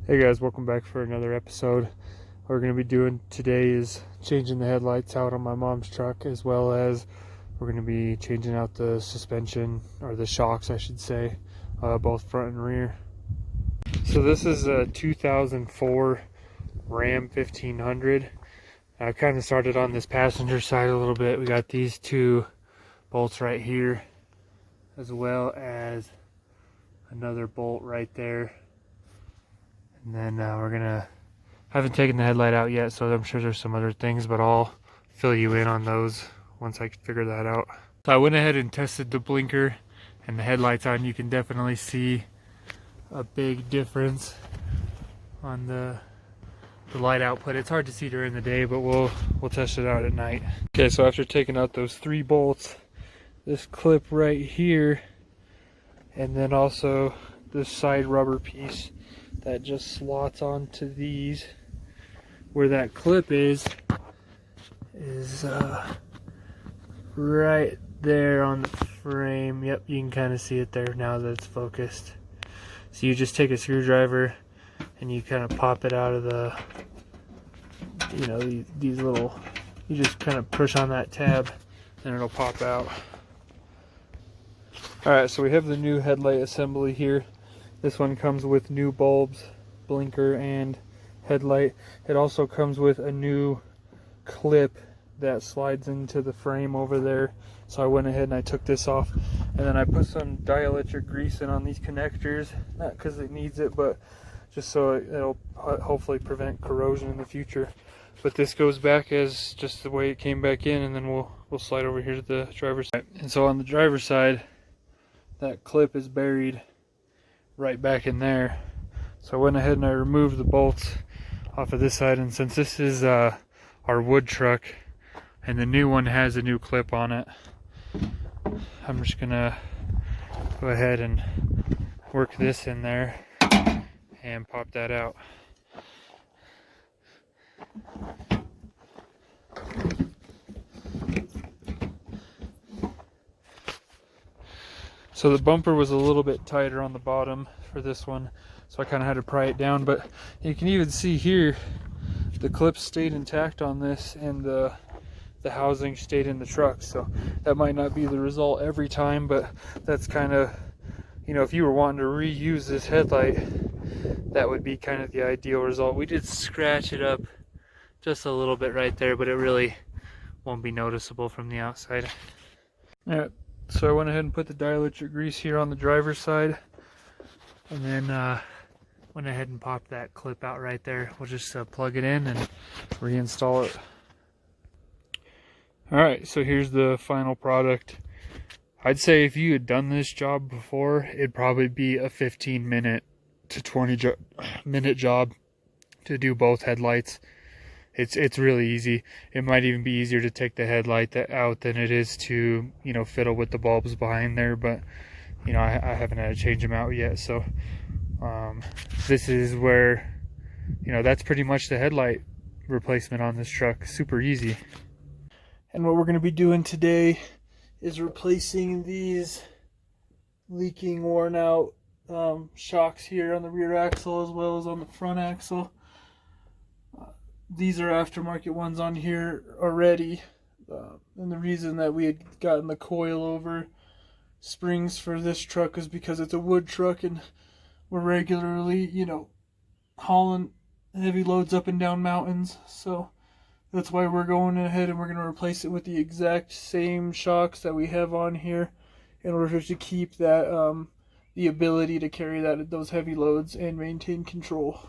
Hey guys, welcome back for another episode. What we're going to be doing today is changing the headlights out on my mom's truck, as well as we're going to be changing out the suspension, or the shocks I should say, both front and rear. So this is a 2004 Ram 1500. I kind of started on this passenger side a little bit. We got these two bolts right here, as well as another bolt right there. And then haven't taken the headlight out yet, so I'm sure there's some other things, but I'll fill you in on those once I figure that out. So I went ahead and tested the blinker and the headlights on. You can definitely see a big difference on the light output. It's hard to see during the day, but we'll test it out at night. Okay, so after taking out those three bolts, this clip right here, and then also this side rubber piece that just slots onto these, where that clip is right there on the frame. Yep, you can kind of see it there now that it's focused. So you just take a screwdriver and you kind of pop it out of the, these little, you just kind of push on that tab and it'll pop out. Alright, so we have the new headlight assembly here. This one comes with new bulbs, blinker, and headlight. It also comes with a new clip that slides into the frame over there. So I went ahead and I took this off, and then I put some dielectric grease in on these connectors, not because it needs it, but just so it'll hopefully prevent corrosion in the future. But this goes back as just the way it came back in, and then we'll slide over here to the driver's side. And so on the driver's side, that clip is buried right back in there. So I went ahead and I removed the bolts off of this side, and since this is our wood truck and the new one has a new clip on it, I'm just gonna go ahead and work this in there and pop that out. So the bumper was a little bit tighter on the bottom for this one, so I kind of had to pry it down, but you can even see here the clips stayed intact on this, and the housing stayed in the truck. So that might not be the result every time, but that's kind of, if you were wanting to reuse this headlight, that would be kind of the ideal result. We did scratch it up just a little bit right there, but it really won't be noticeable from the outside. Alright, so I went ahead and put the dielectric grease here on the driver's side, and then went ahead and popped that clip out right there. We'll just plug it in and reinstall it. Alright, so here's the final product. I'd say if you had done this job before, it'd probably be a 15-minute to 20-minute job to do both headlights. It's really easy. It might even be easier to take the headlight out than it is to, fiddle with the bulbs behind there, but I haven't had to change them out yet. So this is where, that's pretty much the headlight replacement on this truck. Super easy. And what we're going to be doing today is replacing these leaking, worn out shocks here on the rear axle as well as on the front axle. These are aftermarket ones on here already, and the reason that we had gotten the coil-over springs for this truck is because it's a wood truck and we're regularly, hauling heavy loads up and down mountains. So that's why we're going ahead and we're going to replace it with the exact same shocks that we have on here in order to keep that the ability to carry those heavy loads and maintain control.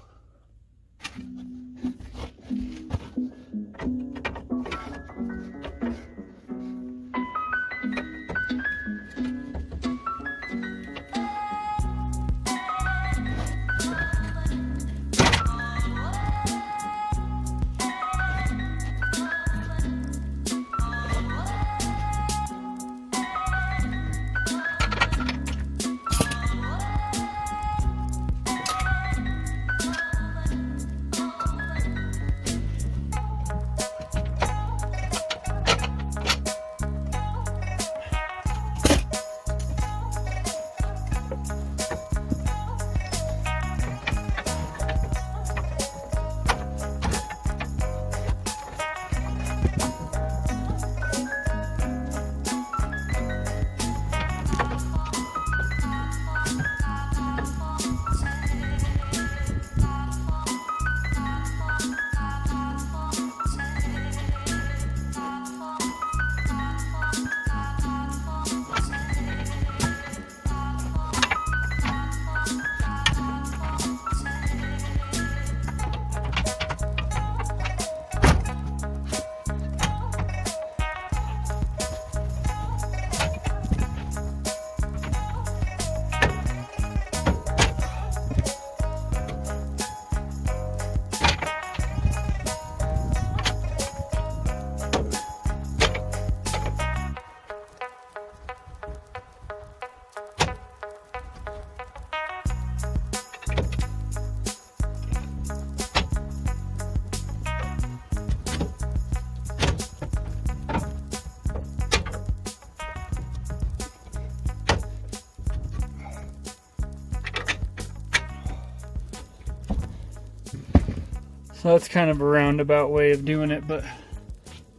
So that's kind of a roundabout way of doing it, but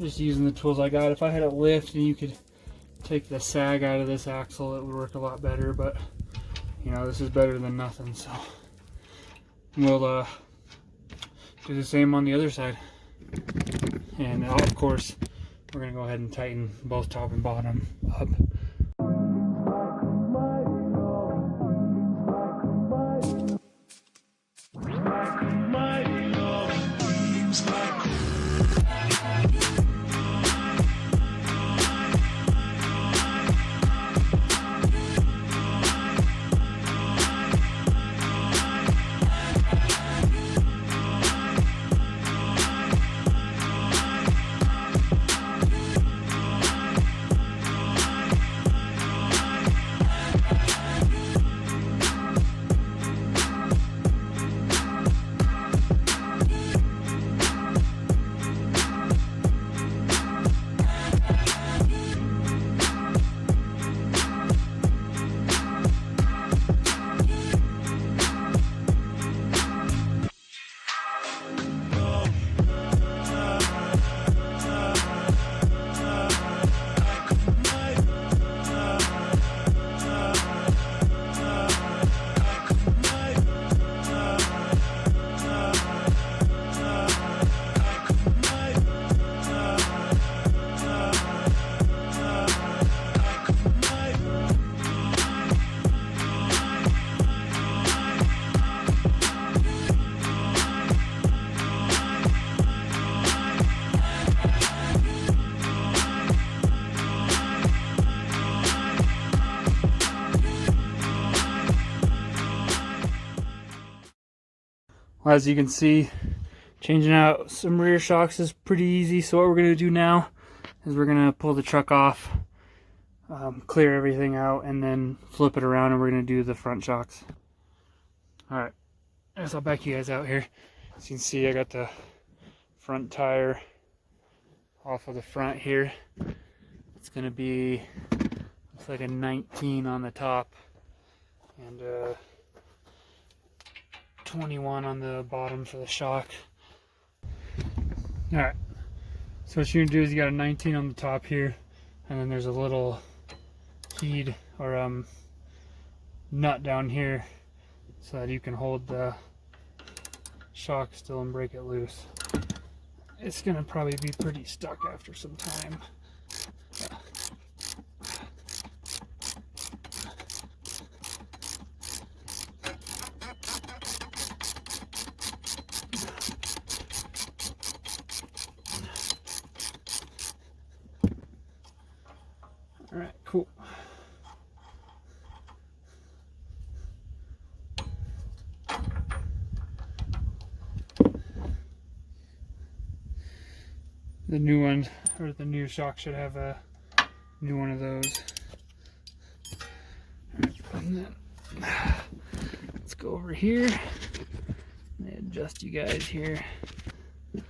just using the tools I got. If I had a lift and you could take the sag out of this axle, it would work a lot better, but you know, this is better than nothing. So we'll do the same on the other side. And of course, we're gonna go ahead and tighten both top and bottom up. Well, as you can see, changing out some rear shocks is pretty easy. So what we're going to do now is we're going to pull the truck off, clear everything out, and then flip it around, and we're going to do the front shocks. Alright, I guess I'll back you guys out here. As you can see, I got the front tire off of the front here. It's going to be, looks like a 19 on the top, and 21 on the bottom for the shock. Alright, so what you're going to do is you got a 19 on the top here, and then there's a little head or nut down here so that you can hold the shock still and break it loose. It's going to probably be pretty stuck after some time. Alright, cool. The new one, or the new shock, should have a new one of those. Alright, and then let's go over here and adjust you guys here. You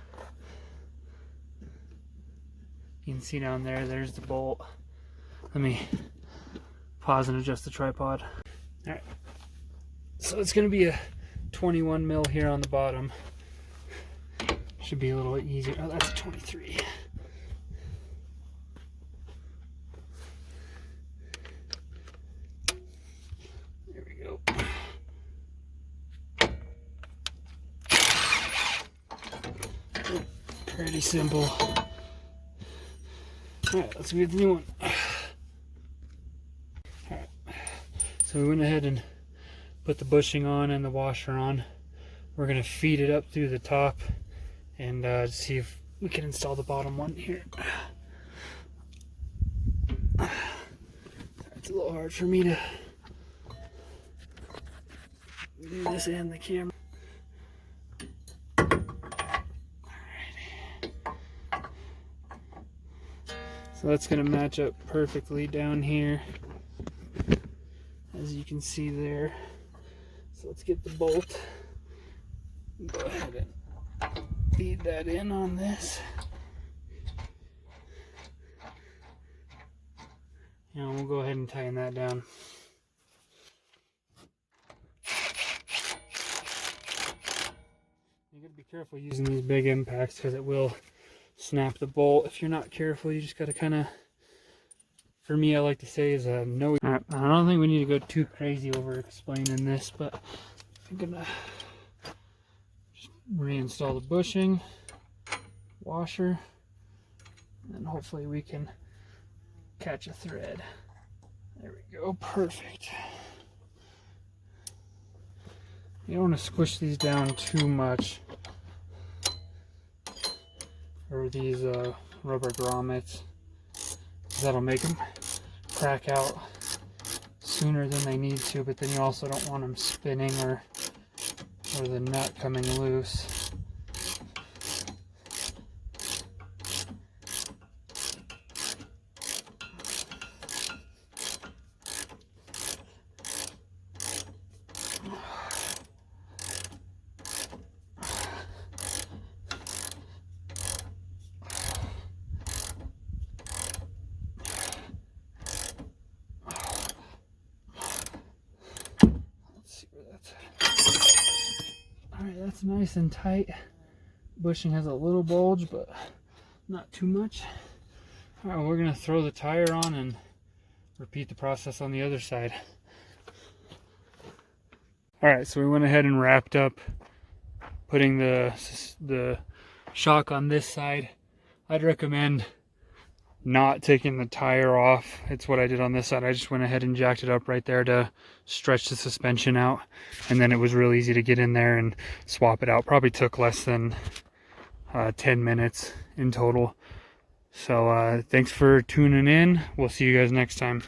can see down there, there's the bolt. Let me pause and adjust the tripod. Alright, so it's going to be a 21 mil here on the bottom. Should be a little easier. Oh, that's 23. There we go. Pretty simple. Alright, let's get the new one. Alright, so we went ahead and put the bushing on and the washer on. We're going to feed it up through the top and see if we can install the bottom one here. It's a little hard for me to do this and the camera. So that's going to match up perfectly down here, as you can see there. So let's get the bolt. Go ahead and feed that in on this. And we'll go ahead and tighten that down. You get Be careful using these big impacts because it will snap the bolt. If you're not careful, you just got to kind of, for me, I like to say is a no. All right, I don't think we need to go too crazy over explaining this, but I'm gonna just reinstall the bushing, washer, and hopefully we can catch a thread. There we go, perfect. You don't want to squish these down too much, or these rubber grommets. That'll make them crack out sooner than they need to, but then you also don't want them spinning or the nut coming loose. Alright, that's nice and tight. Bushing has a little bulge, but not too much. Alright, we're going to throw the tire on and repeat the process on the other side. Alright, so we went ahead and wrapped up putting the shock on this side. I'd recommend not taking the tire off. It's what I did on this side. I just went ahead and jacked it up right there to stretch the suspension out, and then it was real easy to get in there and swap it out. Probably took less than 10 minutes in total. So thanks for tuning in. We'll see you guys next time.